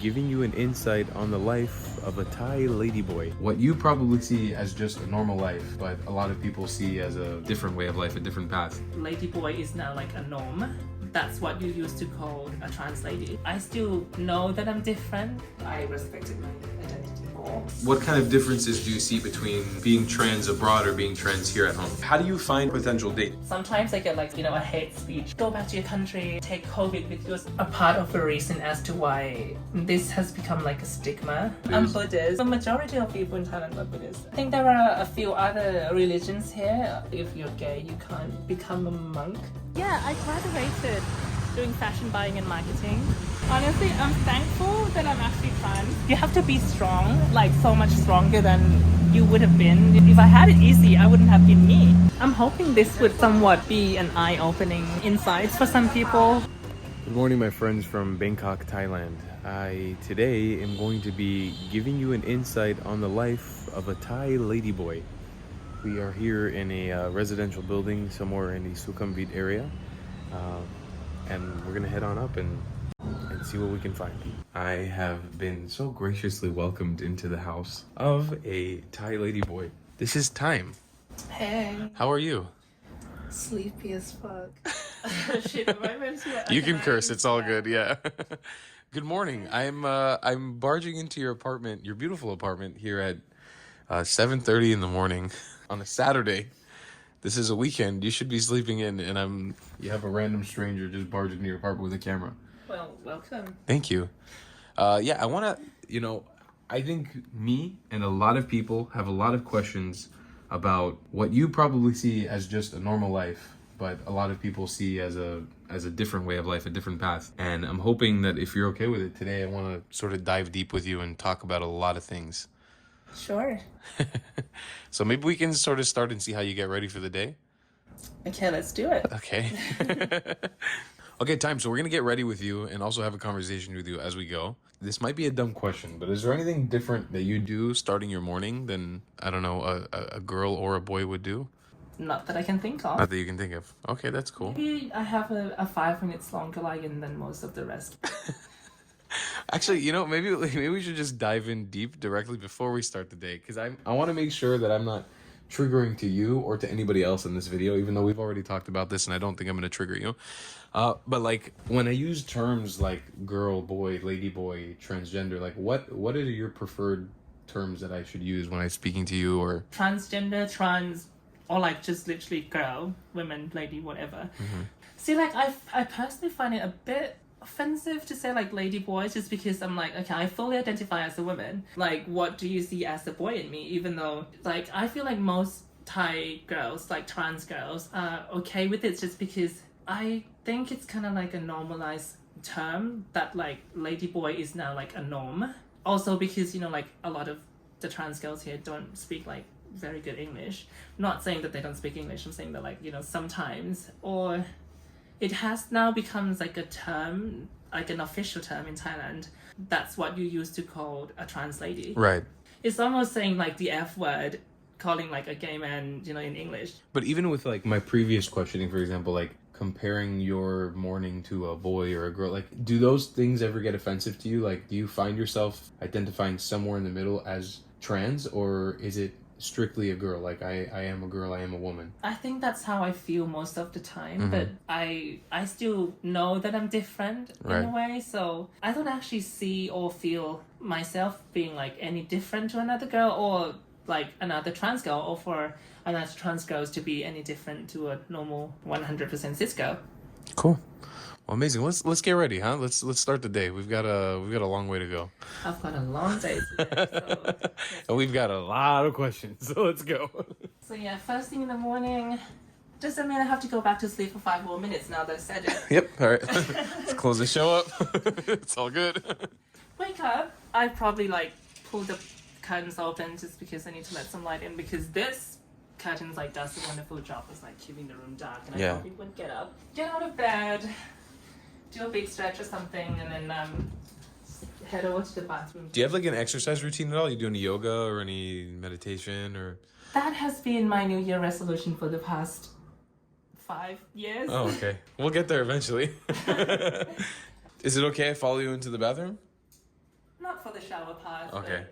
giving you an insight on the life of a Thai ladyboy. What you probably see as just a normal life, but a lot of people see as a different way of life, a different path. Ladyboy is now like a norm. That's what you used to call a trans lady. I still know that I'm different. I respected my identity more. What kind of differences do you see between being trans abroad or being trans here at home? How do you find potential dates? Sometimes I get like, a hate speech. Go back to your country, take COVID with you. A part of the reason as to why this has become like a stigma. I'm Buddhist. The majority of people in Thailand are Buddhist. I think there are a few other religions here. If you're gay, you can't become a monk. Yeah, I graduated doing fashion buying and marketing. Honestly, I'm thankful that I'm actually trans. You have to be strong, like so much stronger than you would have been. If I had it easy, I wouldn't have been me. I'm hoping this would somewhat be an eye-opening insight for some people. Good morning, my friends from Bangkok, Thailand. I today am going to be giving you an insight on the life of a Thai ladyboy. We are here in a residential building somewhere in the Sukhumvit area, and we're gonna head on up and see what we can find. I have been so graciously welcomed into the house of a Thai ladyboy. This is Time. Hey. How are you? Sleepy as fuck. Shit, am I meant to? You can curse. It's all good. Yeah. Good morning. I'm barging into your apartment, your beautiful apartment here at 7:30 in the morning on a Saturday. This is a weekend. You should be sleeping in, and you have a random stranger just barging into your apartment with a camera. Well, welcome. Thank you. Yeah, I want to, I think me and a lot of people have a lot of questions about what you probably see as just a normal life, but a lot of people see as a different way of life, a different path. And I'm hoping that if you're okay with it today, I want to sort of dive deep with you and talk about a lot of things. Sure. So maybe we can sort of start and see how you get ready for the day. Okay, let's do it. Okay. Okay, Time. So we're going to get ready with you and also have a conversation with you as we go. This might be a dumb question, but is there anything different that you do starting your morning than, I don't know, a girl or a boy would do? Not that I can think of. Not that you can think of. Okay, that's cool. Maybe I have a 5 minutes longer line than most of the rest. Actually, maybe we should just dive in deep directly before we start the day, because I want to make sure that I'm not triggering to you or to anybody else in this video, even though we've already talked about this and I don't think I'm going to trigger you. But like when I use terms like girl, boy, lady boy, transgender, like what are your preferred terms that I should use when I'm speaking to you? Or transgender, trans, or like just literally girl, women, lady, whatever. Mm-hmm. See, like I personally find it a bit offensive to say like lady boys, just because I'm like, okay, I fully identify as a woman. Like, what do you see as a boy in me? Even though like I feel like most Thai girls, like trans girls, are okay with it, just because I think it's kind of like a normalized term that like lady boy is now like a norm. Also because like a lot of the trans girls here don't speak like very good English. I'm not saying that they don't speak English, I'm saying that like sometimes, or it has now become like a term, like an official term in Thailand. That's what you used to call a trans lady. right. It's almost saying like the F word, calling like a gay man, in English. But even with like my previous questioning, for example, like comparing your morning to a boy or a girl, like do those things ever get offensive to you? Like do you find yourself identifying somewhere in the middle as trans, or is it strictly a girl? Like I am a girl, I am a woman. I think that's how I feel most of the time, but I still know that I'm different in a way, so I don't actually see or feel myself being like any different to another girl, or like another trans girl, or for another trans girls to be any different to a normal 100% cis girl. Cool. Well, amazing. Let's get ready, huh? Let's start the day. We've got a long way to go. I've got a long day today, so and we've got a lot of questions, so let's go. So yeah, first thing in the morning. Doesn't mean I have to go back to sleep for 5 more minutes now that I said it. Yep. All right. Let's close the show up. It's all good. Wake up. I probably like pull the curtains open just because I need to let some light in, because this curtains like does a wonderful job of like keeping the room dark, and I probably wouldn't get up. Get out of bed, do a big stretch or something, and then head over to the bathroom. Do you have like an exercise routine at all? You do any yoga or any meditation or? That has been my New Year resolution for the past 5 years. Oh, okay. We'll get there eventually. Is it okay I follow you into the bathroom? not for the shower part. Okay.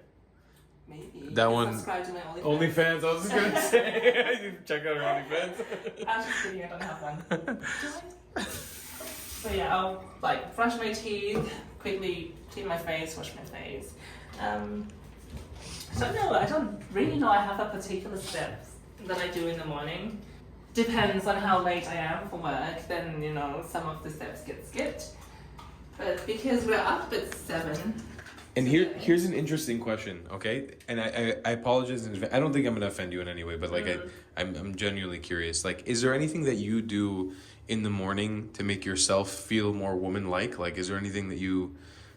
But maybe. That You one- Subscribe to my OnlyFans. OnlyFans, I was just gonna say. You check out her OnlyFans. I'm just kidding, I don't have one. Do I? So yeah, I'll like brush my teeth, quickly clean my face, wash my face. So no, I don't really know I have a particular steps that I do in the morning. Depends on how late I am for work, then you know, some of the steps get skipped. But because we're up at 7. And here's an interesting question, okay? And I apologize in advance. I don't think I'm gonna offend you in any way, but like I'm genuinely curious. Like, is there anything that you do in the morning to make yourself feel more woman-like? Like, is there anything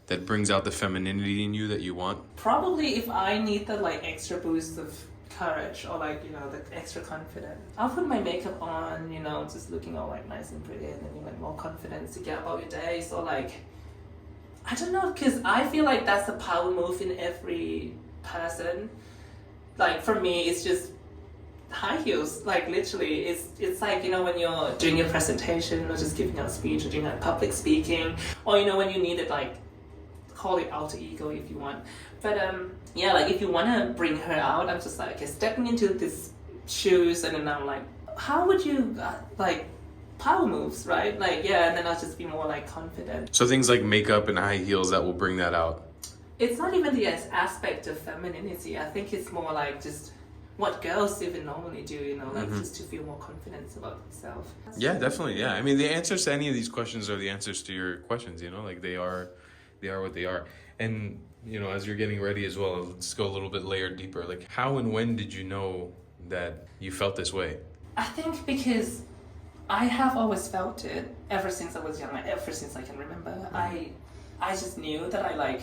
that brings out the femininity in you that you want? Probably if I need the like extra boost of courage or like, you know, the extra confidence, I'll put my makeup on, you know, just looking all like nice and pretty, and then you like more confidence to get about your day. So like, I don't know, because I feel like that's a power move in every person. Like for me, it's just high heels. Like literally, it's like, you know, when you're doing your presentation or just giving out a speech or doing like public speaking, or you know, when you need it, like call it alter ego if you want. But yeah, like if you want to bring her out, I'm just like, okay, stepping into these shoes, and then I'm like, how would you like power moves, right? Like, yeah, and then I'll just be more like confident. So things like makeup and high heels that will bring that out. It's not even the aspect of femininity. I think it's more like just what girls even normally do, you know, like just to feel more confidence about themselves. Yeah, definitely. Yeah, I mean, the answers to any of these questions are the answers to your questions. You know, like they are what they are. And you know, as you're getting ready as well, let's go a little bit layered deeper. Like, how and when did you know that you felt this way? I think because I have always felt it ever since I was young, like ever since I can remember. I just knew that I like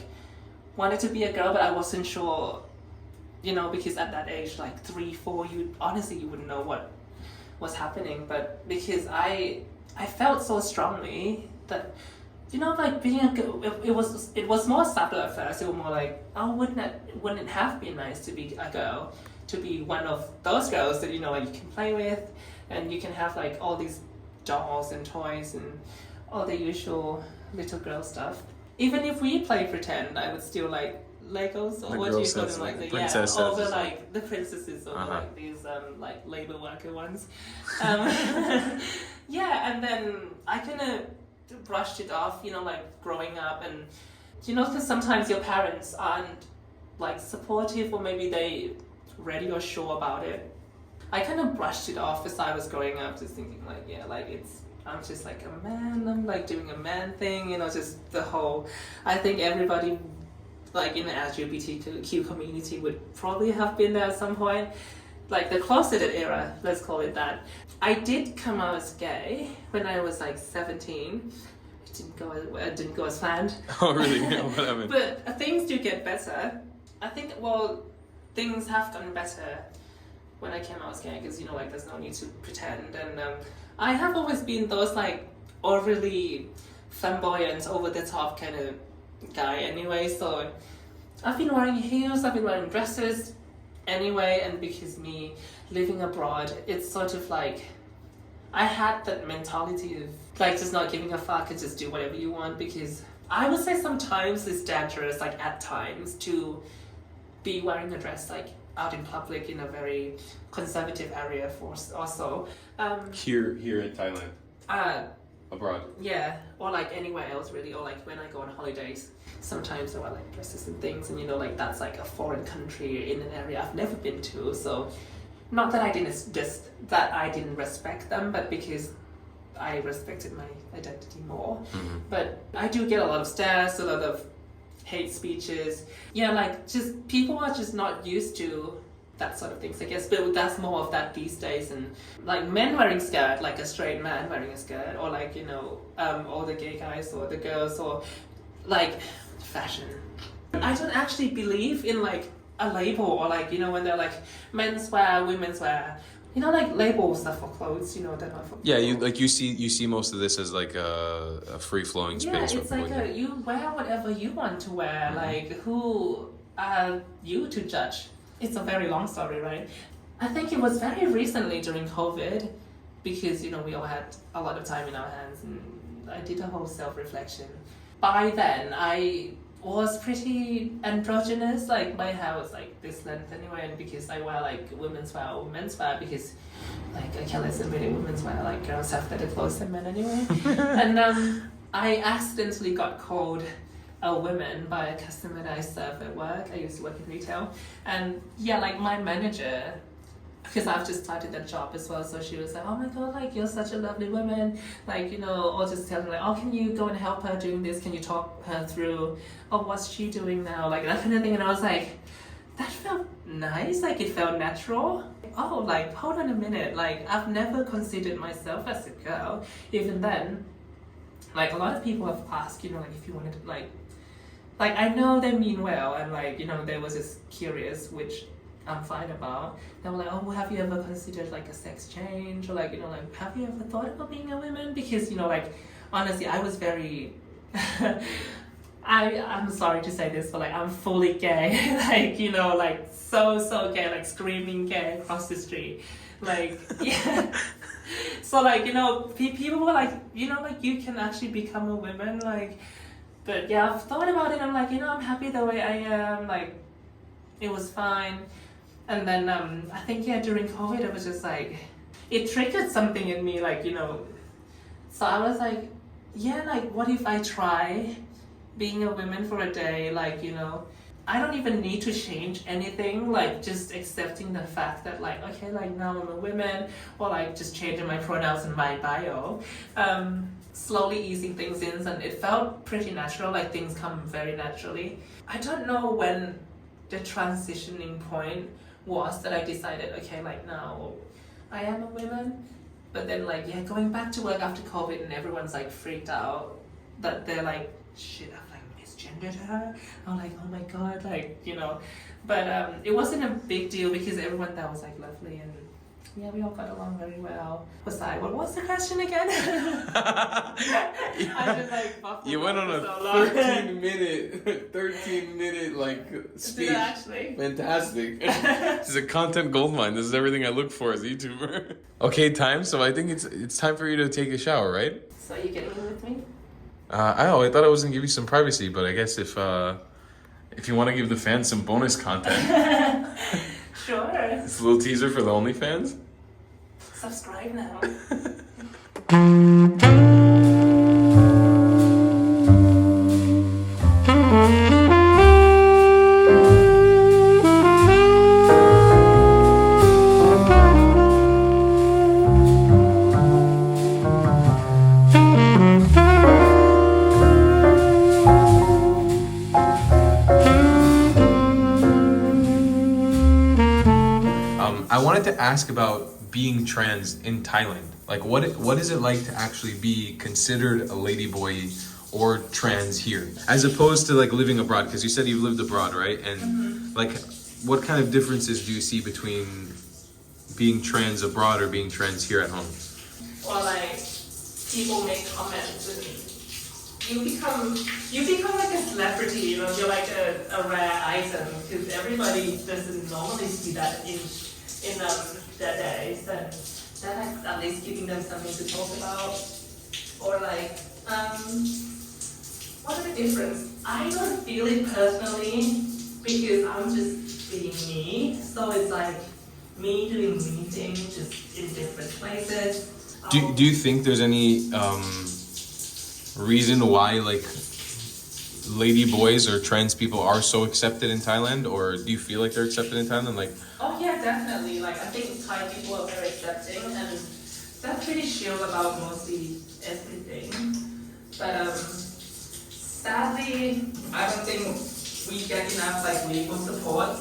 wanted to be a girl, but I wasn't sure, you know, because at that age, like 3, 4, you wouldn't know what was happening. But because I felt so strongly that, you know, like being a girl, it was more subtle at first. It was more like, oh, wouldn't it have been nice to be a girl, to be one of those girls that, you know, like you can play with, and you can have like all these dolls and toys and all the usual little girl stuff. Even if we play pretend, I would still like Legos, or what do you call them, like the princess or the like the princesses, or like these like labor worker ones. Yeah, and then I kind of brushed it off, you know, like growing up, and you know, because sometimes your parents aren't like supportive, or maybe they ready or sure about it. I kind of brushed it off as I was growing up, just thinking like, yeah, like I'm just like a man, I'm like doing a man thing, you know, just the whole, I think everybody like in the LGBTQ community would probably have been there at some point, like the closeted era, let's call it that. I did come out as gay when I was like 17. It didn't go as planned. Oh, really? What happened? But things do get better. I think, well, things have gotten better when I came out as gay, because, you know, like there's no need to pretend. And I have always been those like overly flamboyant, over the top kind of guy anyway. So I've been wearing heels, I've been wearing dresses anyway. And because me living abroad, it's sort of like I had that mentality of like just not giving a fuck and just do whatever you want, because I would say sometimes it's dangerous, like at times, to be wearing a dress like out in public in a very conservative area for also. Here in Thailand. Abroad. Yeah, or like anywhere else really, or like when I go on holidays, sometimes I wear like dresses and things, and you know, like that's like a foreign country in an area I've never been to. So not that I didn't respect them, but because I respected my identity more. But I do get a lot of stares, a lot of hate speeches. Yeah, like just people are just not used to that sort of things, I guess. But that's more of that these days. And like men wearing skirt, like a straight man wearing a skirt, or like, you know, all the gay guys or the girls, or like fashion. I don't actually believe in like a label, or like, you know, when they're like men's wear, women's wear. You know, like labels are for clothes, you know, they're not for yeah, you see most of this as like a free flowing space. Yeah, it's like you wear whatever you want to wear. Like, who are you to judge? It's a very long story, right? I think it was very recently during COVID, because, you know, we all had a lot of time in our hands, and I did a whole self-reflection. By then, I was pretty androgynous. Like my hair was like this length anyway, and because I wear like women's wear or men's wear, because like I can't listen really women's wear, like girls have better clothes than men anyway. And I accidentally got called a woman by a customer that I serve at work. I used to work in retail, and yeah, like my manager, because I've just started that job as well, so she was like, oh my god, like you're such a lovely woman, like, you know, or just tell her like, oh, can you go and help her doing this, can you talk her through, oh, what's she doing now, like that kind of thing. And I was like, that felt nice, like it felt natural. Oh, like hold on a minute, like I've never considered myself as a girl. Even then, like a lot of people have asked, you know, like if you wanted to like I know they mean well, and like, you know, they was just curious, which I'm fine about. They were like, oh, well, have you ever considered like a sex change, or like, you know, like have you ever thought about being a woman? Because, you know, like honestly, I was very I'm sorry to say this, but like I'm fully gay. Like, you know, like so gay, like screaming gay across the street, like yeah. So like, you know, people were like, you know, like you can actually become a woman, like. But yeah, I've thought about it. I'm like, you know, I'm happy the way I am. Like, it was fine. And then I think, yeah, during COVID, it was just like, it triggered something in me, like, you know. So I was like, yeah, like, what if I try being a woman for a day? Like, you know, I don't even need to change anything. Like, just accepting the fact that, like, okay, like, now I'm a woman, or like, just changing my pronouns in my bio. Slowly easing things in, and it felt pretty natural, like things come very naturally. I don't know when the transitioning point was that I decided, okay, like now I am a woman. But then like, yeah, going back to work after COVID and everyone's like freaked out that they're like, shit, I've like misgendered her. I'm like, oh my god, like, you know. But it wasn't a big deal because everyone there was like lovely, and yeah, we all got along very well. What was the question again? I just like you went on a so 13 minute like speech. Did I actually? Fantastic. This is a content goldmine. This is everything I look for as a YouTuber. Okay, time. So I think it's time for you to take a shower, right? So you getting in with me? I thought I was gonna give you some privacy, but I guess if you want to give the fans some bonus content. Sure. It's a little teaser for the OnlyFans. Subscribe now. I wanted to ask about being trans in Thailand. Like, what is it like to actually be considered a ladyboy or trans here, as opposed to like living abroad? Because you said you've lived abroad, right? And like, what kind of differences do you see between being trans abroad or being trans here at home? Or like people make comments and you become like a celebrity, you know, you're like a rare item because everybody doesn't normally see that in their days, and that's at least giving them something to talk about. Or like, what's the difference? I don't feel it personally because I'm just being me, so it's like me doing me things just in different places. Do you think there's any reason why like lady boys or trans people are so accepted in Thailand, or do you feel like they're accepted in Thailand? Like, oh yeah, definitely. Like I think Thai people are very accepting and they're pretty chill about mostly everything. But sadly, I don't think we get enough like legal support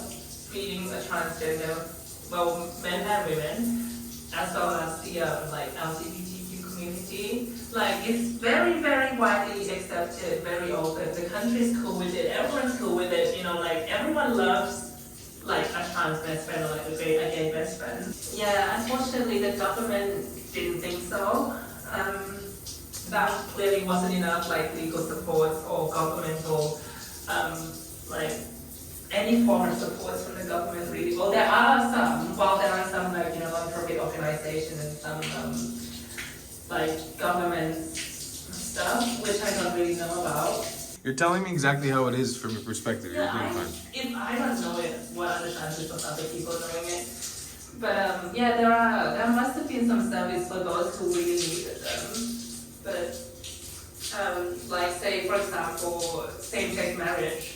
being a transgender, well, men and women, as well as the like LGBTQ community. Like it's very, very widely accepted, very open. The country's cool with it, everyone's cool with it, you know, like everyone loves like a trans best friend or like a gay best friend. Yeah, unfortunately the government didn't think so. That clearly wasn't enough like legal support or governmental like any form of support from the government really. Well, there are some like, you know, non-profit organizations and some like government stuff which I don't really know about. You're telling me exactly how it is from your perspective. You're doing fine. If I don't know it, what are the chances of other people knowing it? But yeah, there must have been some service for those who really needed them. But like say for example, same-sex marriage.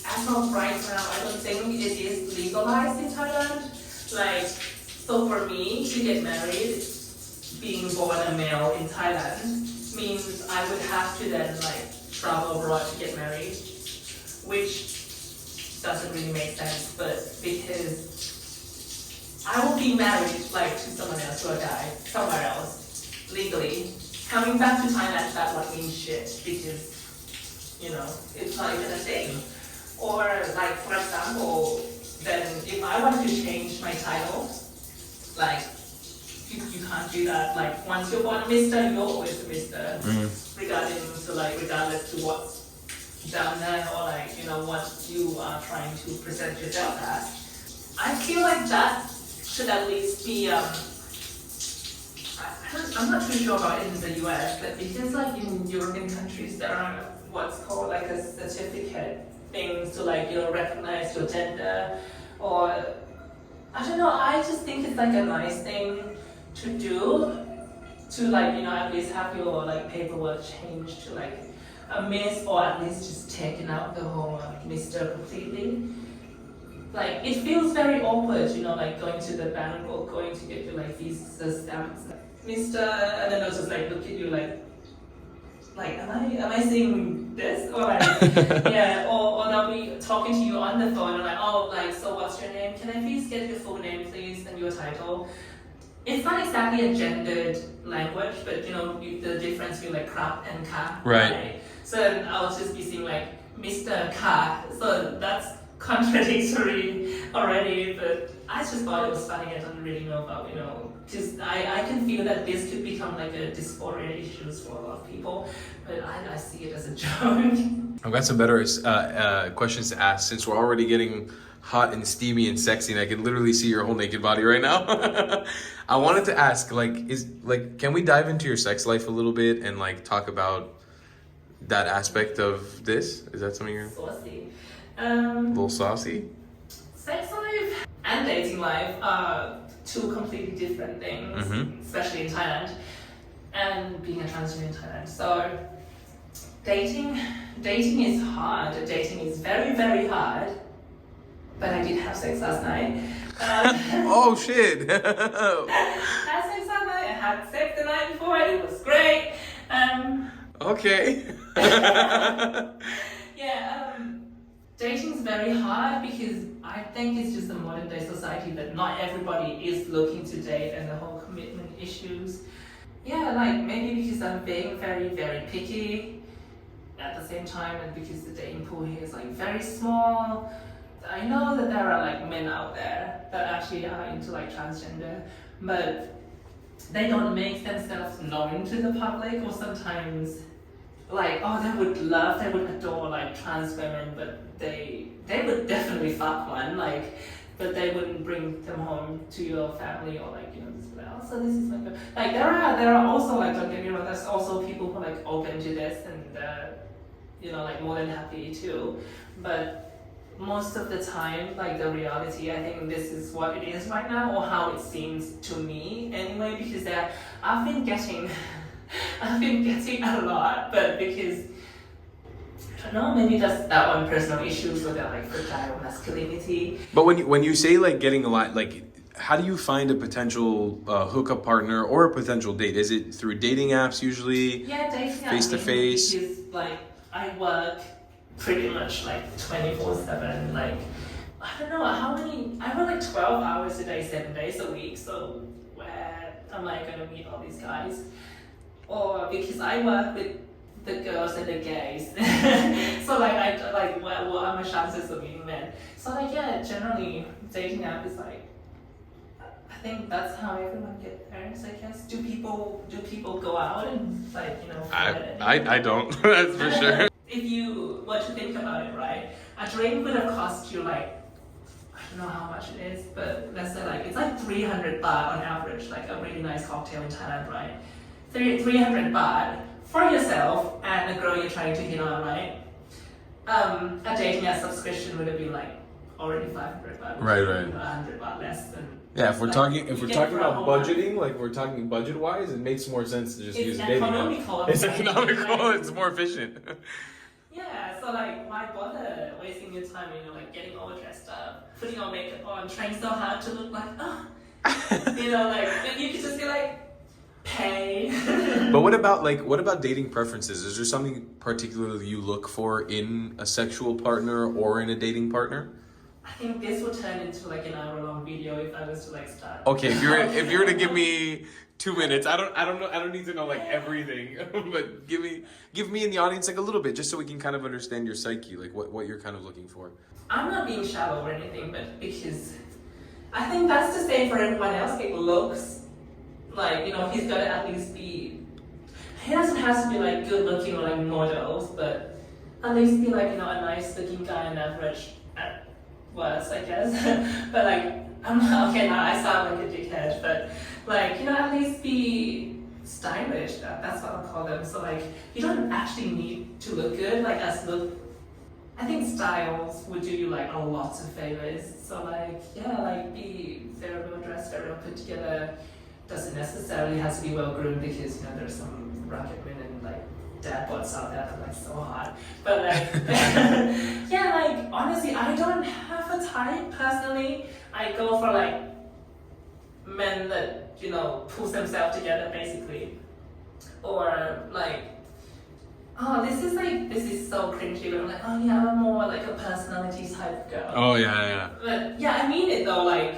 As of right now, I don't think it is legalized in Thailand. Like, so for me to get married, being born a male in Thailand means I would have to then like travel abroad to get married, which doesn't really make sense, but because I will be married like to someone else or a guy somewhere else legally. Coming back to Thailand, that won't mean shit because it's not even a thing. Or like for example, then if I wanted to change my title, like you can't do that. Like once you're born a Mister, you're always a Mister, regardless to what's down there or like what you are trying to present yourself as. I feel like that should at least be I'm not too sure about it in the US, but because like in European countries there are what's called like a certificate things to like recognize your gender, or I don't know. I just think it's like a nice thing to do, to like at least have your like paperwork changed to like a Miss, or at least just taking out the whole Mister completely. Like it feels very awkward, like going to the bank or going to get your like visa stamps, Mister, and then they'll just like look at you like am I seeing this, or like yeah, or they'll be talking to you on the phone and like, oh, like, so what's your name? Can I please get your full name, please, and your title? It's not exactly a gendered language, but the difference between like crap and ka. Right. So then I'll just be seeing like Mr. Ka. So that's contradictory already, but I just thought it was funny. I don't really know about because I can feel that this could become like a dysphoria issues for a lot of people, but I see it as a joke. I've got some better questions to ask since we're already getting hot and steamy and sexy, and I can literally see your whole naked body right now. I wanted to ask, can we dive into your sex life a little bit and like talk about that aspect of this? Is that something you're saucy? A little saucy? Sex life and dating life are two completely different things, especially in Thailand, and being a transgender in Thailand. So dating is hard. Dating is very, very hard. But I did have sex last night. Oh shit! Had sex last night. I had sex the night before. It was great. Okay. Yeah. Dating's very hard because I think it's just a modern day society that not everybody is looking to date, and the whole commitment issues. Yeah, like maybe because I'm being very, very picky at the same time, and because the dating pool here is like very small. I know that there are like men out there that actually are into like transgender, but they don't make themselves known to the public, or sometimes like, oh, they would adore like trans women, but they would definitely fuck one, like, but they wouldn't bring them home to your family or like this. So this is like there are also like, don't get me wrong, there's also people who are like open to this and like more than happy too, but most of the time, like the reality, I think this is what it is right now, or how it seems to me anyway, because I've been getting a lot, but because I don't know, maybe that's that one personal issues with that like fragile masculinity. But when you say like getting a lot, like how do you find a potential hookup partner or a potential date? Is it through dating apps usually? Yeah, dating apps. Face to face. Because like I work pretty much like 24/7. Like I don't know how many. I work like 12 hours a day, 7 days a week. So where am I gonna meet all these guys? Or because I work with the girls and the gays, so like what are my chances of meeting men? So like yeah, generally dating app is like, I think that's how everyone gets there. I guess. Do people go out and like I don't. That's for sure. If you were to think about it, right, a drink would have cost you like, I don't know how much it is, but let's say like it's like 300 baht on average, like a really nice cocktail in Thailand, right? 300 baht for yourself and a girl you're trying to hit on, right? A dating app subscription would have been like already 500 baht. Right. 100 baht less than. Yeah, if we're like, talking you get for a about whole month. budgeting, like we're talking budget wise, it makes more sense to just use a dating app. Economical. It's right? economical. It's more efficient. Yeah, so like, why bother wasting your time, like getting all dressed up, putting all makeup on, trying so hard to look like, like, and you could just be like, pay. But what about dating preferences? Is there something particularly you look for in a sexual partner or in a dating partner? I think this will turn into like an hour-long video if I was to like start. Okay, if you're to give me 2 minutes, I don't know, I don't need to know like everything, but give me in the audience like a little bit, just so we can kind of understand your psyche, like what you're kind of looking for. I'm not being shallow or anything, but because I think that's the same for everyone else. It looks like, he's got to at least be, he doesn't have to be like good looking or like models, but at least be like, a nice looking guy and average at worst, I guess. But like, I'm not, okay, now I sound like a dickhead, but like, at least be stylish. That's what I'll call them. So like, you don't actually need to look good, like I think styles would do you like a lot of favors. So like, yeah, like be very well dressed, very well put together. Doesn't necessarily have to be well groomed because there's some rugged women like dad bods out there that are like so hot. But like, yeah, like honestly, I don't have a type personally. I go for like men that pulls themselves together basically, or like, this is so cringy, but I'm like, oh yeah, I'm more like a personality type girl. Oh yeah. But yeah, I mean it though, like,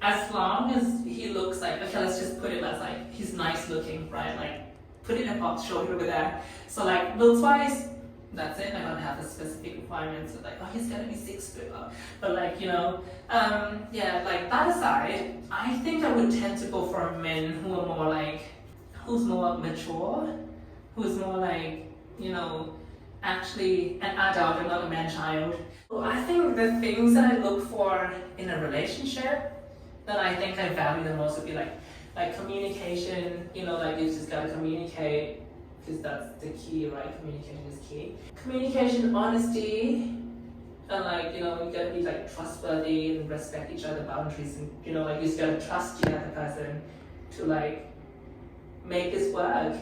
as long as he looks like, okay, let's just put it as like, he's nice looking, right? Like, put it in a box, show it over there. So like, looks wise, that's it. I don't have a specific requirements of like, oh, he's gonna be 6 foot. But like, yeah, like that aside, I think I would tend to go for men who are more like, who's more mature, who's more like, actually an adult and not a man-child. Well, I think the things that I look for in a relationship that I think I value the most would be like communication, like you just gotta communicate, because that's the key, right? Communication is key. Communication, honesty, and like, you gotta be like trustworthy and respect each other's boundaries, and like you just gotta trust the other person to like make this work,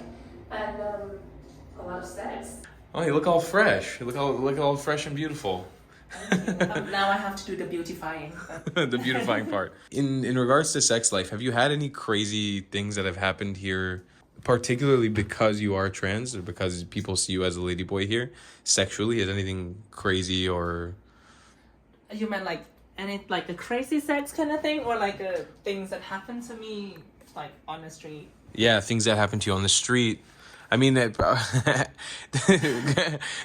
and a lot of sex. Oh, you look all fresh. You look all fresh and beautiful. Now I have to do the beautifying. The beautifying part. In regards to sex life, have you had any crazy things that have happened here, particularly because you are trans or because people see you as a ladyboy here, sexually? Is anything crazy or? You meant like any like a crazy sex kind of thing, or like things that happen to me like on the street? Yeah, things that happen to you on the street. I mean,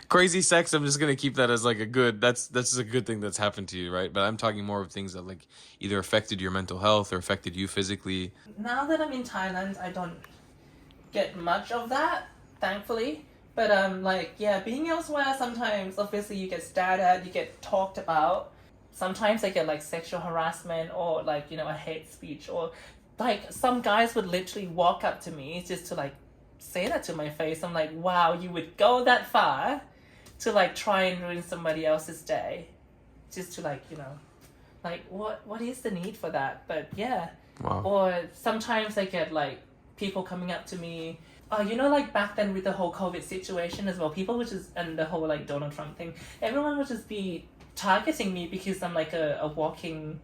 crazy sex, I'm just going to keep that as like that's a good thing that's happened to you, right? But I'm talking more of things that like either affected your mental health or affected you physically. Now that I'm in Thailand, I don't get much of that, thankfully. But like, yeah, being elsewhere, sometimes obviously you get stared at, you get talked about. Sometimes I get like sexual harassment or like, a hate speech, or like some guys would literally walk up to me just to like say that to my face. I'm like, wow, you would go that far to like try and ruin somebody else's day just to like, like what is the need for that? But yeah. Wow. Or sometimes I get like people coming up to me, like back then with the whole COVID situation as well, people would just, and the whole like Donald Trump thing, everyone would just be targeting me because I'm like a walking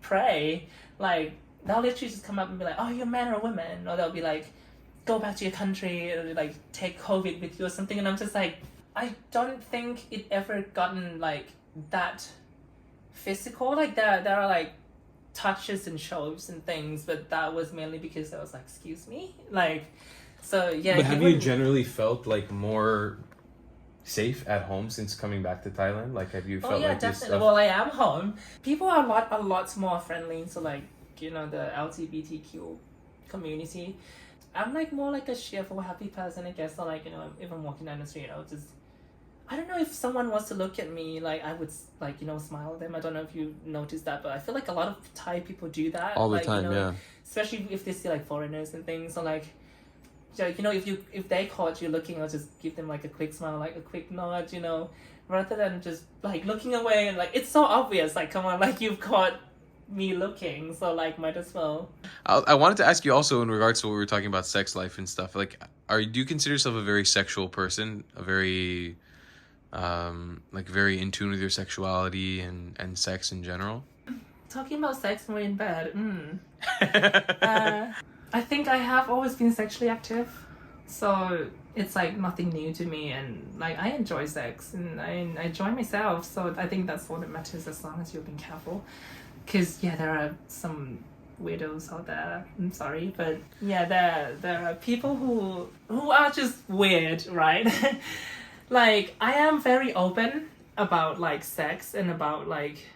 prey. Like they'll literally just come up and be like, oh, you're a man or a woman, or they'll be like, go back to your country, or like take COVID with you or something. And I'm just like, I don't think it ever gotten like that physical. Like there are like touches and shows and things, but that was mainly because I was like, excuse me, like, so yeah. But have you generally felt like more safe at home since coming back to Thailand? Like, have you felt like this stuff? Well, I am home. People are a lot more friendly. So like, the LGBTQ community. I'm like more like a cheerful, happy person, I guess. So like, if I'm walking down the street, I don't know if someone wants to look at me, like I would like, smile at them. I don't know if you noticed that, but I feel like a lot of Thai people do that. All the like, time, yeah. Especially if they see like foreigners and things. So like, So, if they caught you looking, I'll just give them like a quick smile, like a quick nod, rather than just like looking away and like it's so obvious. Like, come on, like you've caught me looking, so like might as well. I wanted to ask you also in regards to what we were talking about, sex life and stuff. Like, do you consider yourself a very sexual person? A very, like very in tune with your sexuality and sex in general? Talking about sex when we're in bed. I think I have always been sexually active, so it's like nothing new to me, and like I enjoy sex and I enjoy myself, so I think that's all that matters as long as you're being careful. Because there are some weirdos out there. I'm sorry, but there are people who are just weird, right? Like I am very open about like sex and about like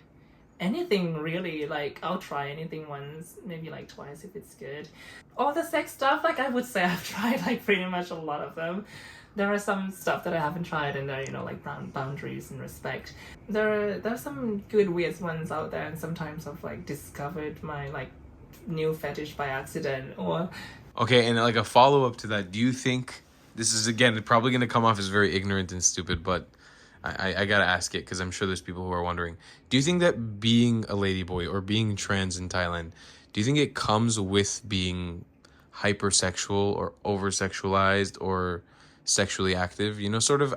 anything really. Like I'll try anything once, maybe like twice if it's good. All the sex stuff, like I would say I've tried like pretty much a lot of them. There are some stuff that I haven't tried, and there are like boundaries and respect. There are some good weird ones out there, and sometimes I've like discovered my like new fetish by accident or. Okay, and like a follow up to that, do you think this is again probably going to come off as very ignorant and stupid, but I gotta ask it because I'm sure there's people who are wondering. Do you think that being a ladyboy or being trans in Thailand, do you think it comes with being hypersexual or over-sexualized or sexually active? Sort of,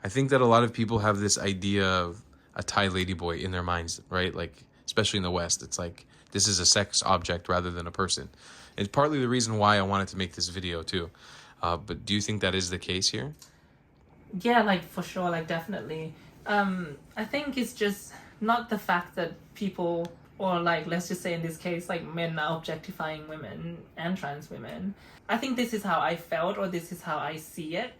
I think that a lot of people have this idea of a Thai ladyboy in their minds, right? Like, especially in the West, it's like, this is a sex object rather than a person. It's partly the reason why I wanted to make this video too. But do you think that is the case here? Yeah, like for sure, like definitely. I think it's just not the fact that people, or like let's just say in this case, like men are objectifying women and trans women. I think this is how I felt, or this is how I see it,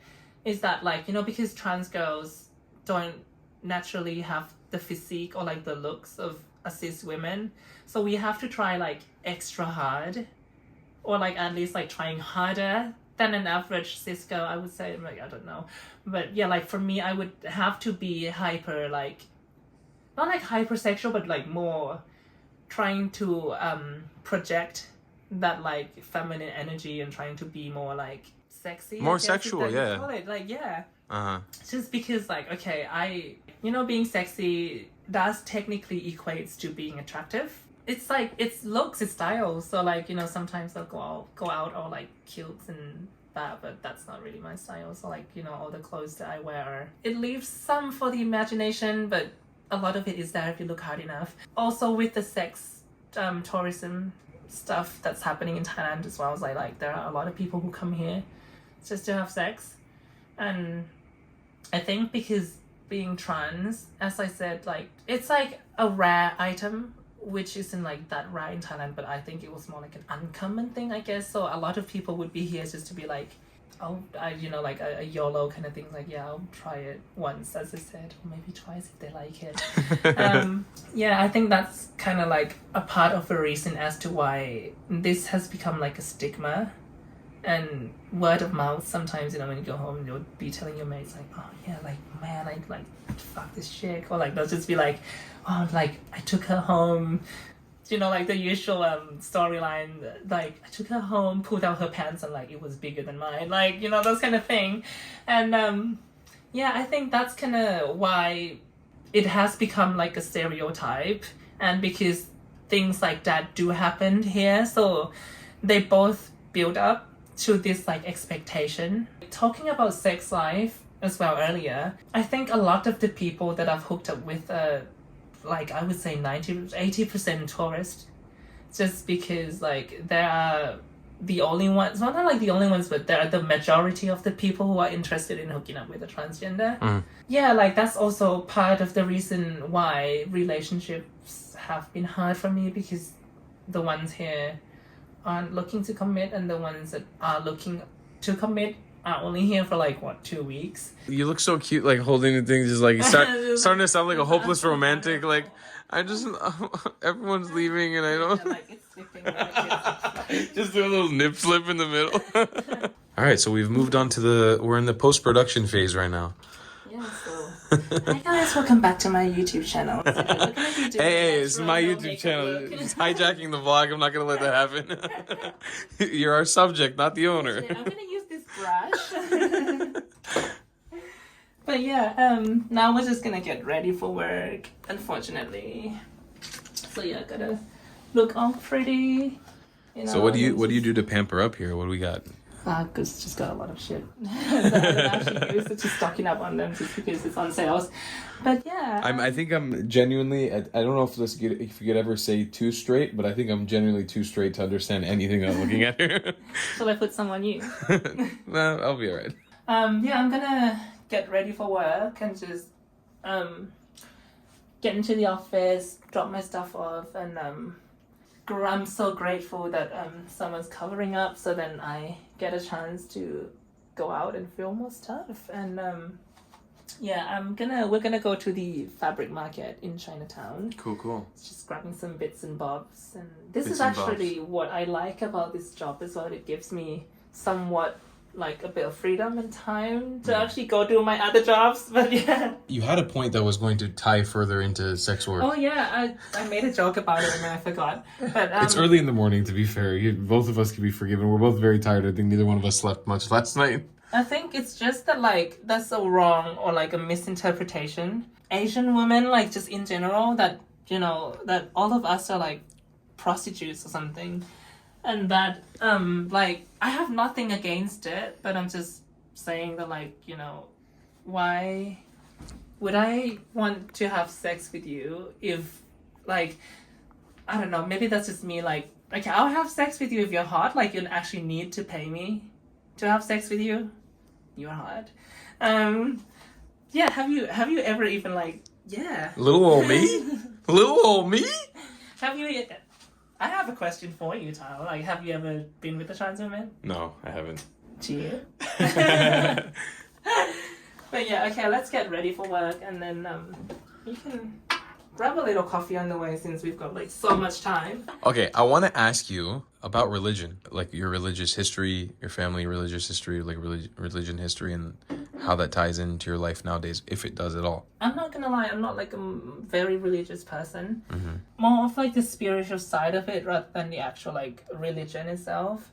is that like, because trans girls don't naturally have the physique or like the looks of a cis women, so we have to try like extra hard, or like at least like trying harder than an average cis girl, I would say. Like, I don't know. But yeah, like for me, I would have to be hyper, like, not like hypersexual, but like more trying to project that like feminine energy and trying to be more like sexy. More sexual, yeah. Call it. Like, yeah. Uh-huh. Just because like, okay, being sexy does technically equates to being attractive. It's like, it's looks, it's style. So like, sometimes I'll go out all like cute and that, but that's not really my style. So like, all the clothes that I wear, it leaves some for the imagination, but a lot of it is there if you look hard enough. Also with the sex tourism stuff that's happening in Thailand as well, is like there are a lot of people who come here just to have sex. And I think because being trans, as I said, like it's like a rare item, which isn't like that rare in Thailand, but I think it was more like an uncommon thing, I guess. So a lot of people would be here just to be like, oh, like a YOLO kind of thing. Like, yeah, I'll try it once, as I said, or maybe twice if they like it. Yeah, I think that's kind of like a part of the reason as to why this has become like a stigma. And word of mouth, sometimes, when you go home, you'll be telling your mates, like, oh, yeah, like, man, I, like, fuck this chick. Or, like, they'll just be like, oh, like, I took her home. Like, the usual storyline, like, I took her home, pulled out her pants, and, like, it was bigger than mine. Like, those kind of thing. And, yeah, I think that's kind of why it has become, like, a stereotype. And because things like that do happen here, so they both build up to this like expectation. Talking about sex life as well earlier, I think a lot of the people that I've hooked up with like I would say 80% tourists, just because like there are the only ones, well, not like the only ones, but there are the majority of the people who are interested in hooking up with a transgender. Yeah, like that's also part of the reason why relationships have been hard for me, because the ones here aren't looking to commit, and the ones that are looking to commit are only here for like 2 weeks. You look so cute, like holding the thing, just like starting to sound like a hopeless romantic. Like everyone's leaving and I don't. Yeah, like it's slipping. Just do a little nip slip in the middle. All right, so we've moved on to we're in the post-production phase right now. Yeah, so. Hi guys, welcome back to my YouTube channel. So, hey, it's my YouTube channel. It's hijacking the vlog. I'm not gonna let that happen. You're our subject, not the owner. I'm gonna use this brush. But yeah, now we're just gonna get ready for work, unfortunately. So yeah, gotta look all pretty. You know, So what do you do to pamper up here? What do we got? Cause just got a lot of shit that I don't actually use, so just stocking up on them just because it's on sales. But yeah, I think I'm genuinely. I don't know if if you could ever say too straight, but I think I'm genuinely too straight to understand anything I'm looking at here. shall I put some on you? Nah, I'll be alright. Yeah, I'm gonna get ready for work and just get into the office, drop my stuff off, and I'm so grateful that someone's covering up, so then I get a chance to go out and film more stuff. And yeah, we're gonna go to the fabric market in Chinatown. Cool. Just grabbing some bits and bobs, and this Bits is and actually what I like about this job as well. It gives me somewhat like a bit of freedom and time to actually go do my other jobs. But yeah. You had a point that was going to tie further into sex work. Oh yeah, I made a joke about it and then I forgot. But It's early in the morning, to be fair. Both of us can be forgiven. We're both very tired. I think neither one of us slept much last night. I think it's just that like that's so wrong or like a misinterpretation. Asian women, like just in general, that you know that all of us are like prostitutes or something. And that, like, I have nothing against it, but I'm just saying that, like, you know, why would I want to have sex with you if, like, I don't know, maybe that's just me, like, okay, I'll have sex with you if you're hot, like, you actually need to pay me to have sex with you. You're hot. Yeah, have you ever even, like, yeah. Little old me? Little old me? Have you... I have a question for you, Tyler. Like, have you ever been with a trans woman? No, I haven't. Cheer. But yeah, okay, let's get ready for work, and then you can grab a little coffee on the way since we've got like so much time. Okay, I want to ask you about religion, like your religious history, your family religious history, like religion history, and how that ties into your life nowadays, if it does at all. I'm not gonna lie, I'm not like a very religious person. More of like the spiritual side of it rather than the actual like religion itself.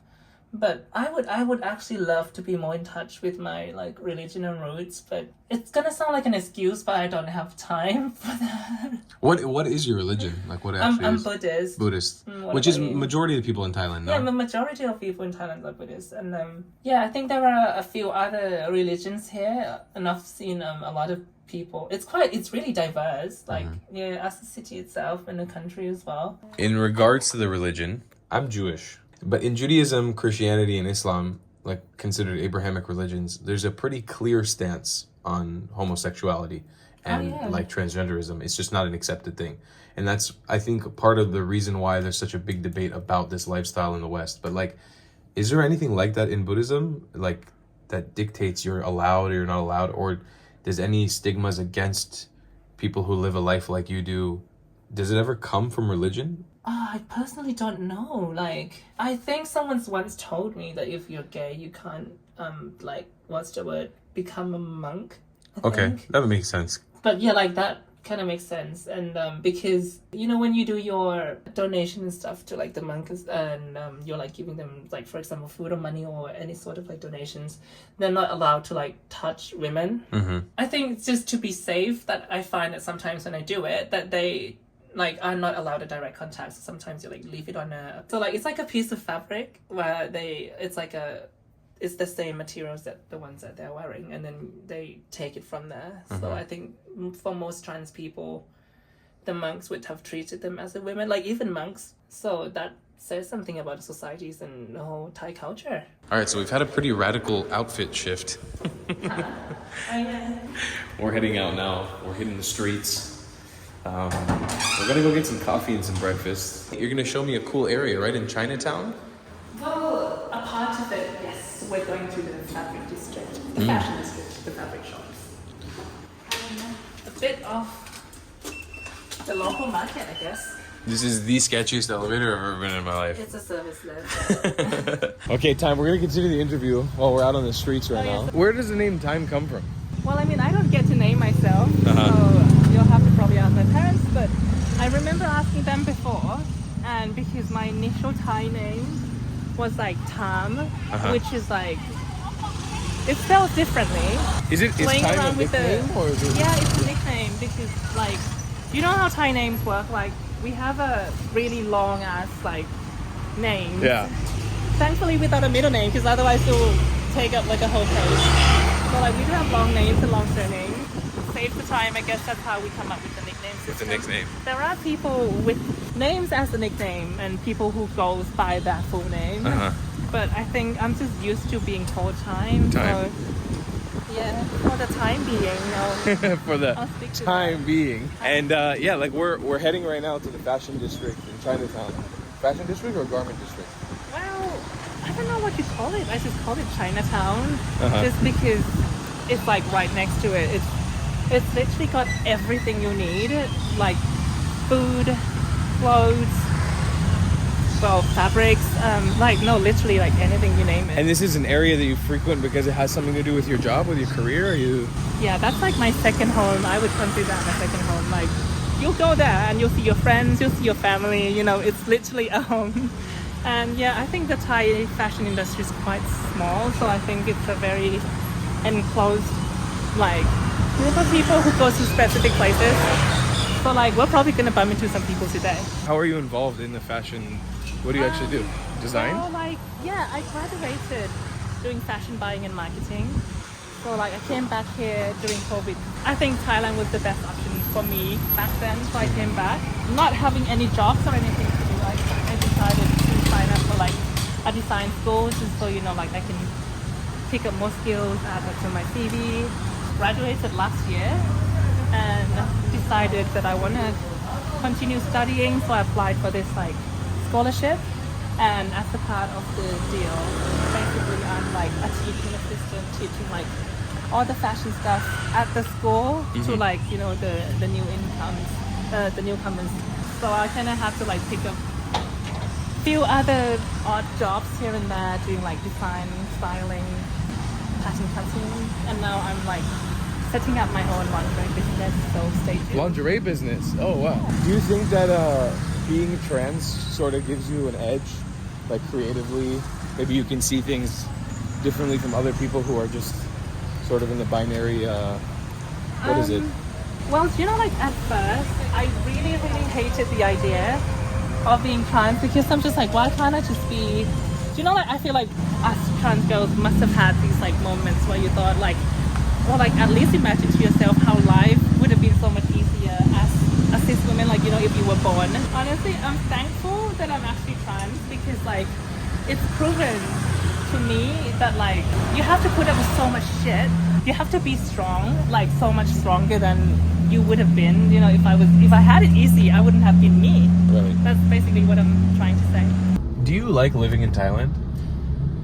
But I would actually love to be more in touch with my like religion and roots, but it's gonna sound like an excuse, but I don't have time for that. What is your religion? Like what actually I'm is? Buddhist. Buddhist. What Which is about you? majority of the people in Thailand, no? Yeah, the majority of people in Thailand are Buddhist, and yeah, I think there are a few other religions here, and I've seen a lot of people. It's really diverse, like yeah, as the city itself and the country as well. In regards to the religion, I'm Jewish. But in Judaism, Christianity, and Islam, like considered Abrahamic religions, there's a pretty clear stance on homosexuality and like transgenderism. It's just not an accepted thing. And that's, I think, part of the reason why there's such a big debate about this lifestyle in the West. But like, is there anything like that in Buddhism? Like that dictates you're allowed or you're not allowed? Or does any stigmas against people who live a life like you do, does it ever come from religion? I personally don't know. Like, I think someone's once told me that if you're gay, you can't, like, what's the word? Become a monk. I think. That would make sense. But yeah, like that kind of makes sense. And because, you know, when you do your donation and stuff to like the monks and you're like giving them, like, for example, food or money or any sort of like donations, they're not allowed to like touch women. I think it's just to be safe that I find that sometimes when I do it, that they like are not allowed a direct contact. So sometimes you like leave it on so like it's like a piece of fabric where it's the same materials that the ones that they're wearing, and then they take it from there. So I think for most trans people, the monks would have treated them as a women, like even monks. So that says something about the societies and the whole Thai culture. All right, so we've had a pretty radical outfit shift. We're heading out now. We're hitting the streets. We're gonna go get some coffee and some breakfast. You're gonna show me a cool area, right, in Chinatown? Well, a part of it, yes. We're going to the fabric district, the fashion district, the fabric shops. A bit of the local market, I guess. This is the sketchiest elevator I've ever been in my life. It's a service lift. Okay, Time, we're gonna continue the interview while we're out on the streets right now. Where does the name Time come from? Well, I mean, I don't get to name myself, so you'll have to probably ask my parents, but I remember asking them before, and because my initial Thai name was like Tam, which is like It's spelled differently. Is Playing time around a with nickname or is it? Yeah, it's a nickname because like you know how Thai names work. Like we have a really long ass like name. Yeah. Thankfully, without a middle name, because otherwise it will take up like a whole page. So like we do have long names and long surnames. Save the time. I guess that's how we come up with the nicknames. With the nickname. There are people with names as a nickname and people who goes by that full name. But I think I'm just used to being called Time. Time. So, yeah, for the time being, you know. For the I'll stick to time that. being. And yeah, like we're heading right now to the fashion district in Chinatown. Fashion district or garment district? Well, I don't know what you call it. I just call it Chinatown, Uh-huh. just because it's like right next to it. It's literally got everything you need, like food, clothes, well, fabrics, like no, literally like anything you name it. And this is an area that you frequent because it has something to do with your job, with your career? Are you? Yeah, that's like my second home. I would consider that my second home. Like, you'll go there and you'll see your friends, you'll see your family, you know, it's literally a home. And yeah, I think the Thai fashion industry is quite small, so I think it's a very enclosed, like, group of people who go to specific places. So like, we're probably gonna bump into some people today. How are you involved in the fashion? What do you actually do? Design? Well, like, yeah, I graduated doing fashion buying and marketing. So like, I came back here during COVID. I think Thailand was the best option for me back then, so I came back. Not having any jobs or anything to do, I decided to sign up for like a design school, just so you know, like I can pick up more skills, add that to my CV. Graduated last year and decided that I want to continue studying, so I applied for this like scholarship, and as a part of the deal, basically I'm like a teaching assistant, teaching like all the fashion stuff at the school to like, you know, the new incomes, the newcomers. So I kind of have to like pick up few other odd jobs here and there, doing like design, styling, pattern cutting, and now I'm like setting up my own lingerie business, so stay tuned. Lingerie business. Oh wow. Do you think that being trans sort of gives you an edge, like creatively? Maybe you can see things differently from other people who are just sort of in the binary. What is it? Well, you know, like at first, I really hated the idea of being trans because I'm just like, why can't I just be? Do you know, like I feel like us trans girls must have had these like moments where you thought like, or like at least imagine to yourself how life would have been so much easier as a cis woman, like, you know, if you were born. Honestly, I'm thankful that I'm actually trans because like it's proven to me that like you have to put up with so much shit. You have to be strong, like so much stronger than you would have been, you know, if I had it easy, I wouldn't have been me. Right. That's basically what I'm trying to say. Do you like living in Thailand?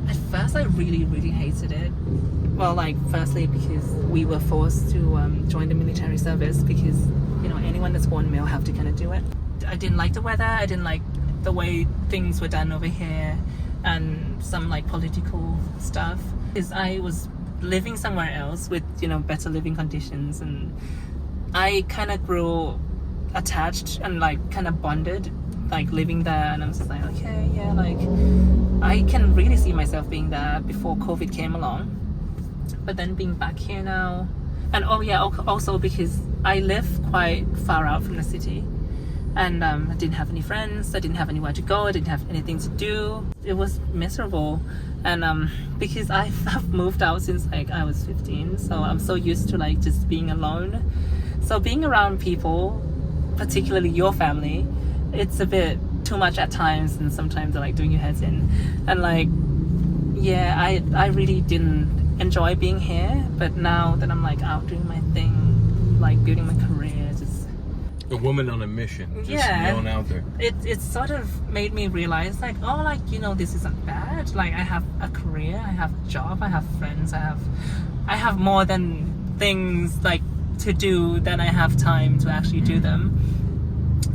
At first, I really hated it. Well, like, firstly, because we were forced to join the military service because, you know, anyone that's born male have to kind of do it. I didn't like the weather. I didn't like the way things were done over here and some, like, political stuff. Because I was living somewhere else with, you know, better living conditions, and I kind of grew attached and, like, kind of bonded, like, living there. And I was just like, okay, yeah, like, I can really see myself being there before COVID came along. But then being back here now, and oh yeah, also because I live quite far out from the city, and I didn't have any friends, I didn't have anywhere to go, I didn't have anything to do. It was miserable, and because I've moved out since like I was 15, so I'm so used to like just being alone. So being around people, particularly your family, it's a bit too much at times, and sometimes they're like doing your heads in, and like, yeah, I really didn't enjoy being here. But now that I'm like out doing my thing, like building my career, just A woman on a mission, just Yeah. going out there. it sort of made me realize like, oh, like, you know, this isn't bad. Like I have a career, I have a job, I have friends, I have more than things like to do than I have time to actually do them.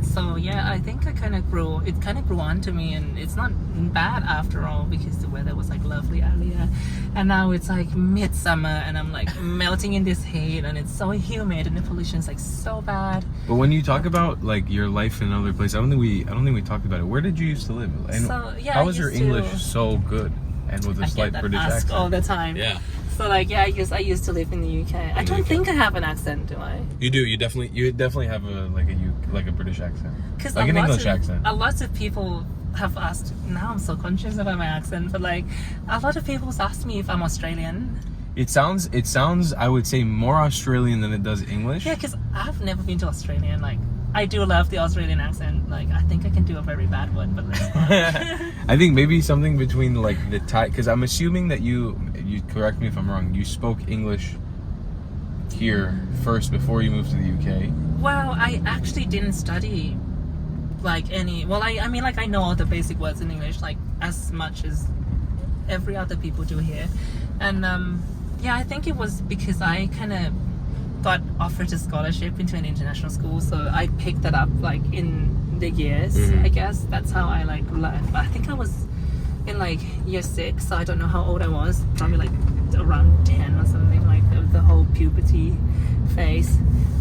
So yeah, I think it kind of grew on to me, and it's not bad after all, because the weather was like lovely earlier, and now it's like midsummer and I'm like melting in this heat, and it's so humid and the pollution's like so bad. But when you talk about like your life in another place, I don't think we talked about it. Where did you used to live? And So, yeah, how I was your used to- English so good and with a I slight get that British asked accent? all the time. Yeah. So like, yeah, I used to live in the UK. I don't think I have an accent, do I? You do. You definitely have a British accent, Because like an English accent. A lot of people have asked. Now I'm so conscious about my accent, but like, a lot of people asked me if I'm Australian. It sounds. I would say more Australian than it does English. Yeah, because I've never been to Australia. And like, I do love the Australian accent. Like, I think I can do a very bad one, but like, I think maybe something between like the Thai, because I'm assuming that you correct me if I'm wrong. You spoke English here first before you moved to the UK. Well, I actually didn't study like any. Well, I mean, like, I know all the basic words in English like as much as every other people do here, and yeah, I think it was because I kind of got offered a scholarship into an international school, so I picked that up like in the years. I guess that's how I like learned. But I think I was in like year 6, so I don't know how old I was. Probably like around 10 or something, like the whole puberty phase.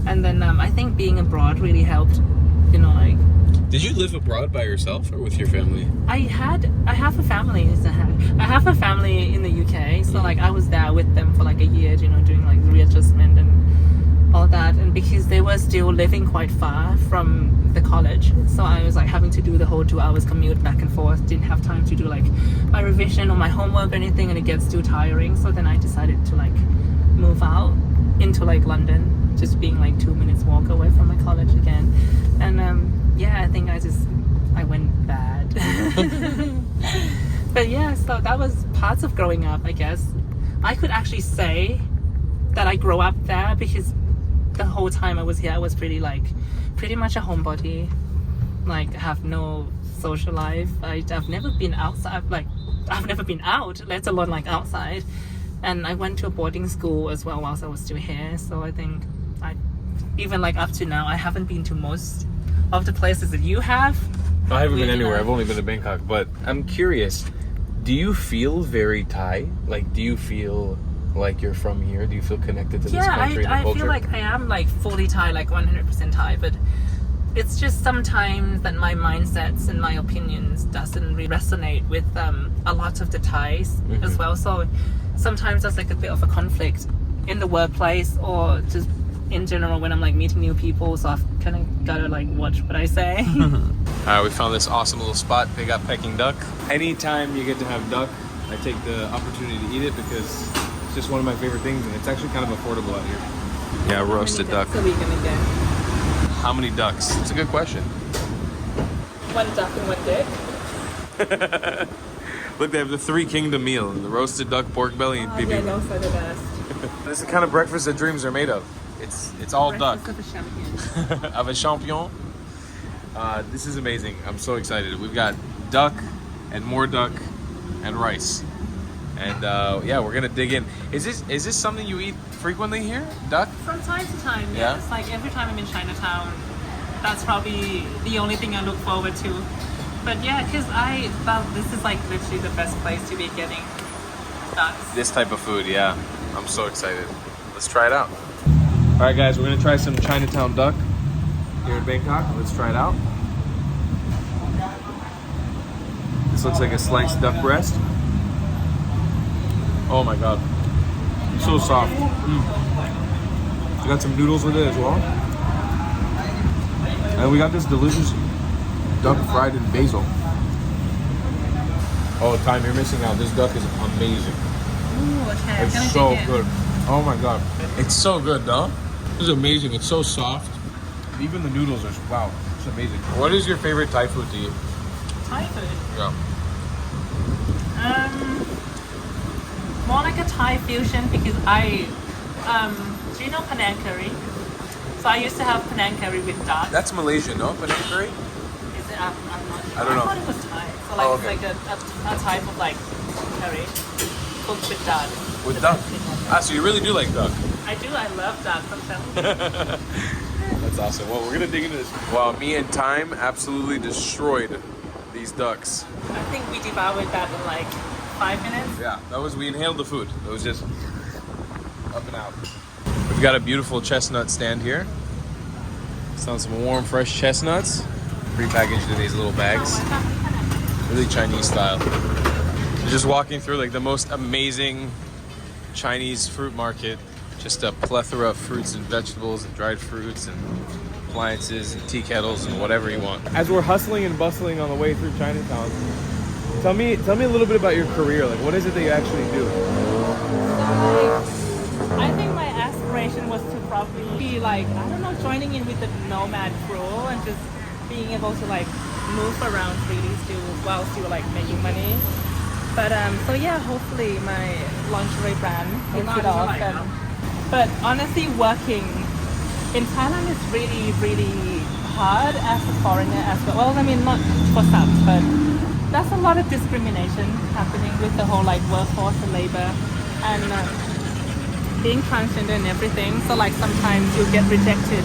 And then I think being abroad really helped. You know, like. Did you live abroad by yourself or with your family? I have a family. I have a family in the UK, so like I was there with them for like a year, you know, doing like readjustment and all that. And because they were still living quite far from the college, so I was like having to do the whole 2 hours commute back and forth. Didn't have time to do like my revision or my homework or anything, and it gets too tiring. So then I decided to like move out into like London, just being like 2 minutes walk away from my college again. And yeah, I think I went bad. But yeah, so that was parts of growing up, I guess. I could actually say that I grew up there because the whole time I was here, I was pretty much a homebody. Like, have no social life. I've never been outside, like, I've never been out, let alone like outside. And I went to a boarding school as well whilst I was still here. So I think even like up to now, I haven't been to most of the places that you have. I haven't been anywhere. I've only been to Bangkok. But I'm curious, do you feel very Thai? Like, do you feel like you're from here? Do you feel connected to this country and the culture? I feel like I am like fully Thai, like 100% Thai. But it's just sometimes that my mindsets and my opinions doesn't really resonate with a lot of the Thais as well. So sometimes there's like a bit of a conflict in the workplace or just in general when I'm like meeting new people, so I've kind of got to like watch what I say. Alright, we found this awesome little spot. They got Peking duck. Anytime you get to have duck, I take the opportunity to eat it because it's just one of my favorite things, and it's actually kind of affordable out here. Yeah, roasted duck. How many ducks are we gonna get? How many ducks? It's a good question. 1 duck and 1 dick. Look, they have the 3 kingdom meal: the roasted duck, pork belly, and bibimbap. Yeah, those are the best. This is the kind of breakfast that dreams are made of. It's all Breakfast duck. of a champion. Of a champion. This is amazing. I'm so excited. We've got duck and more duck and rice. And yeah, we're gonna dig in. Is this something you eat frequently here? Duck? From time to time, Yeah? yes. Like every time I'm in Chinatown, that's probably the only thing I look forward to. But yeah, because I thought this is like literally the best place to be getting ducks. This type of food, yeah. I'm so excited. Let's try it out. All right, guys, we're gonna try some Chinatown duck here in Bangkok. Let's try it out. This looks like a sliced duck breast. Oh my God, so soft. We got some noodles with it as well. And we got this delicious duck fried in basil. Oh, Time, you're missing out. This duck is amazing. Ooh, okay. It's so good. Oh my God. It's so good, no? This is amazing. It's so soft. Even the noodles are, wow, it's amazing. What is your favorite Thai food to eat? Thai food? Yeah. More like a Thai fusion because do you know Penang curry? So I used to have Penang curry with duck. That's Malaysian, no? Penang curry? Is it? I'm not sure. I don't know. I thought it was Thai. So like it's like a type of like curry cooked with duck. With duck? Ah, so you really do like duck? I do. I love duck. I'm telling you. That's awesome. Well, we're gonna dig into this. Wow, me and Time absolutely destroyed these ducks. I think we devoured that in like 5 minutes. Yeah, we inhaled the food. It was just up and out. We've got a beautiful chestnut stand here. Sound some warm, fresh chestnuts. Prepackaged in these little bags. Really Chinese style. We're just walking through like the most amazing Chinese fruit market. Just a plethora of fruits and vegetables and dried fruits and appliances and tea kettles and whatever you want. As we're hustling and bustling on the way through Chinatown, tell me a little bit about your career. Like, what is it that you actually do? I think my aspiration was to probably be like, I don't know, joining in with the nomad crew and just being able to like move around freely still while still like making money. But so yeah, hopefully my lingerie brand hits it off. But honestly, working in Thailand is really, really hard as a foreigner as well. Well, I mean, not for some, but there's a lot of discrimination happening with the whole like workforce and labor and being transgender and everything. So like sometimes you get rejected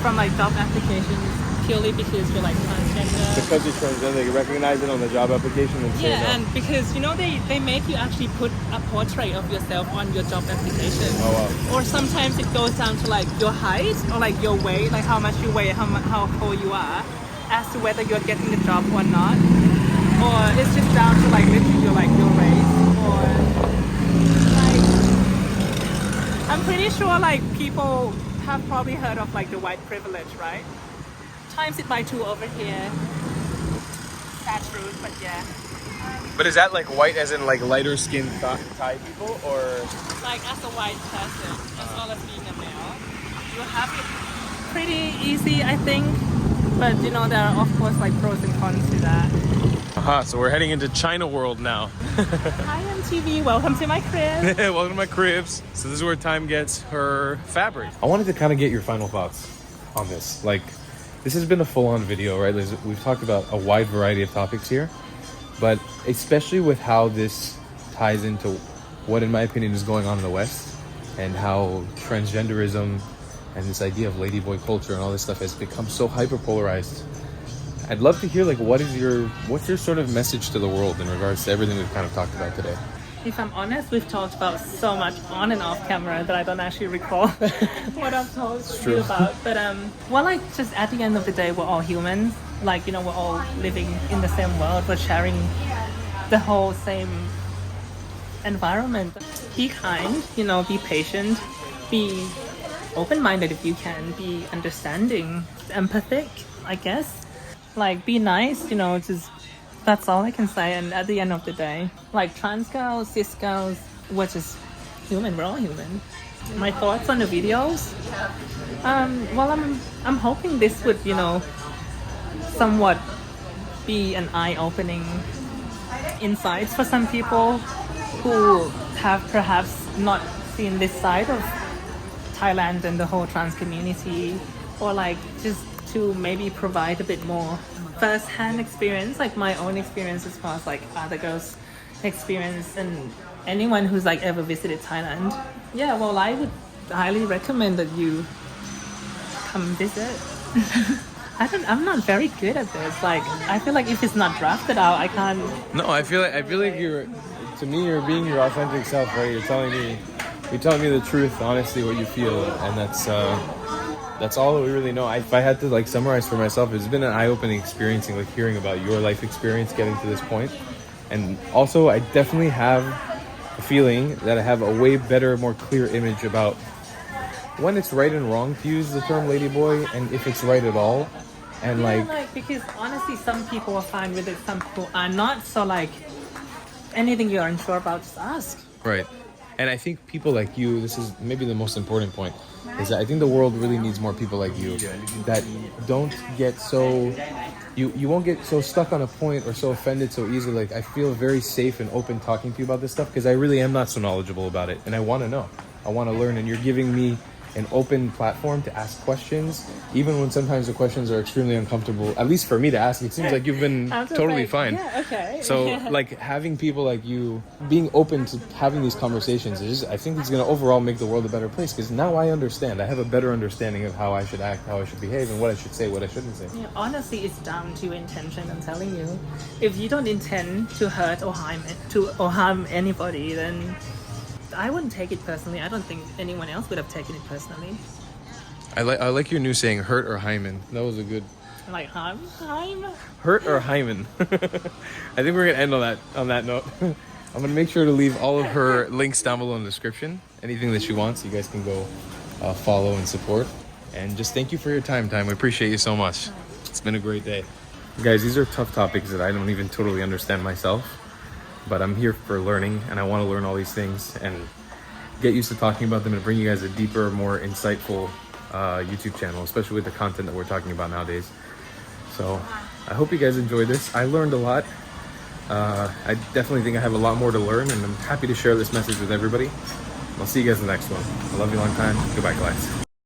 from like job applications purely because you're like transgender. Because you're transgender, you recognize it on the job application and say Yeah, no. and because you know they make you actually put a portrait of yourself on your job application. Oh wow. Or sometimes it goes down to like your height or like your weight, like how much you weigh, how tall you are, as to whether you're getting the job or not. Or it's just down to like literally your race or like I'm pretty sure like people have probably heard of like the white privilege, right? Times it by two over here. Sad truth, but yeah. But is that like white as in like lighter skinned Thai people or? Like as a white person, as well as being a male, you have it pretty easy, I think. But you know, there are of course like pros and cons to that. So we're heading into China World now. Hi MTV, welcome to my crib. Welcome to my cribs. So this is where Time gets her fabric. I wanted to kind of get your final thoughts on this. Like, this has been a full-on video, right? We've talked about a wide variety of topics here, but especially with how this ties into what, in my opinion, is going on in the West and how transgenderism and this idea of ladyboy culture and all this stuff has become so hyper-polarized. I'd love to hear, like, what's your sort of message to the world in regards to everything we've kind of talked about today? If I'm honest, we've talked about so much on and off camera that I don't actually recall what I've told you about. But well, like just at the end of the day, we're all humans. Like, you know, we're all living in the same world. We're sharing the whole same environment. Be kind, you know, be patient, be open-minded if you can, be understanding, empathic, I guess. Like, be nice, you know, just that's all I can say. And at the end of the day, like trans girls, cis girls, we're just human. We're all human. My thoughts on the videos. Well, I'm hoping this would, you know, somewhat be an eye-opening insights for some people who have perhaps not seen this side of Thailand and the whole trans community, or like just to maybe provide a bit more first-hand experience, like my own experience as far as like other girls' experience and anyone who's like ever visited Thailand. Yeah, well, I would highly recommend that you come visit. I'm not very good at this. Like, I feel like if it's not drafted out, I can't. No, I feel like you're being your authentic self, right? You're telling me the truth, honestly, what you feel, and that's all that we really know. If I had to like summarize for myself, it's been an eye-opening experience, like hearing about your life experience getting to this point. And also, I definitely have a feeling that I have a way better, more clear image about when it's right and wrong to use the term ladyboy, and if it's right at all. And yeah, like because honestly, some people are fine with it, some people are not. So like, anything you're unsure about, just ask. Right. And I think people like you, this is maybe the most important point, is that I think the world really needs more people like you that don't get so, you won't get so stuck on a point or so offended so easily. Like, I feel very safe and open talking to you about this stuff because I really am not so knowledgeable about it. And I want to know. I want to learn. And you're giving me an open platform to ask questions, even when sometimes the questions are extremely uncomfortable, at least for me to ask. It seems like you've been totally fine. Yeah, okay. So like having people like you being open to having these conversations is, I think it's going to overall make the world a better place, because now I understand. I have a better understanding of how I should act, how I should behave, and what I should say, what I shouldn't say. Yeah, honestly, it's down to your intention. I'm telling you, if you don't intend to hurt or harm anybody, then I wouldn't take it personally. I don't think anyone else would have taken it personally. I like your new saying, hurt or hymen. That was a good. Like harm? Hurt or hymen. I think we're gonna end on that note. I'm gonna make sure to leave all of her links down below in the description. Anything that she wants, you guys can go follow and support. And just thank you for your time, We appreciate you so much. It's been a great day. Guys, these are tough topics that I don't even totally understand myself, but I'm here for learning, and I want to learn all these things and get used to talking about them and bring you guys a deeper, more insightful YouTube channel, especially with the content that we're talking about nowadays. So I hope you guys enjoyed this. I learned a lot. I definitely think I have a lot more to learn, and I'm happy to share this message with everybody. I'll see you guys in the next one. I love you long time. Goodbye, guys.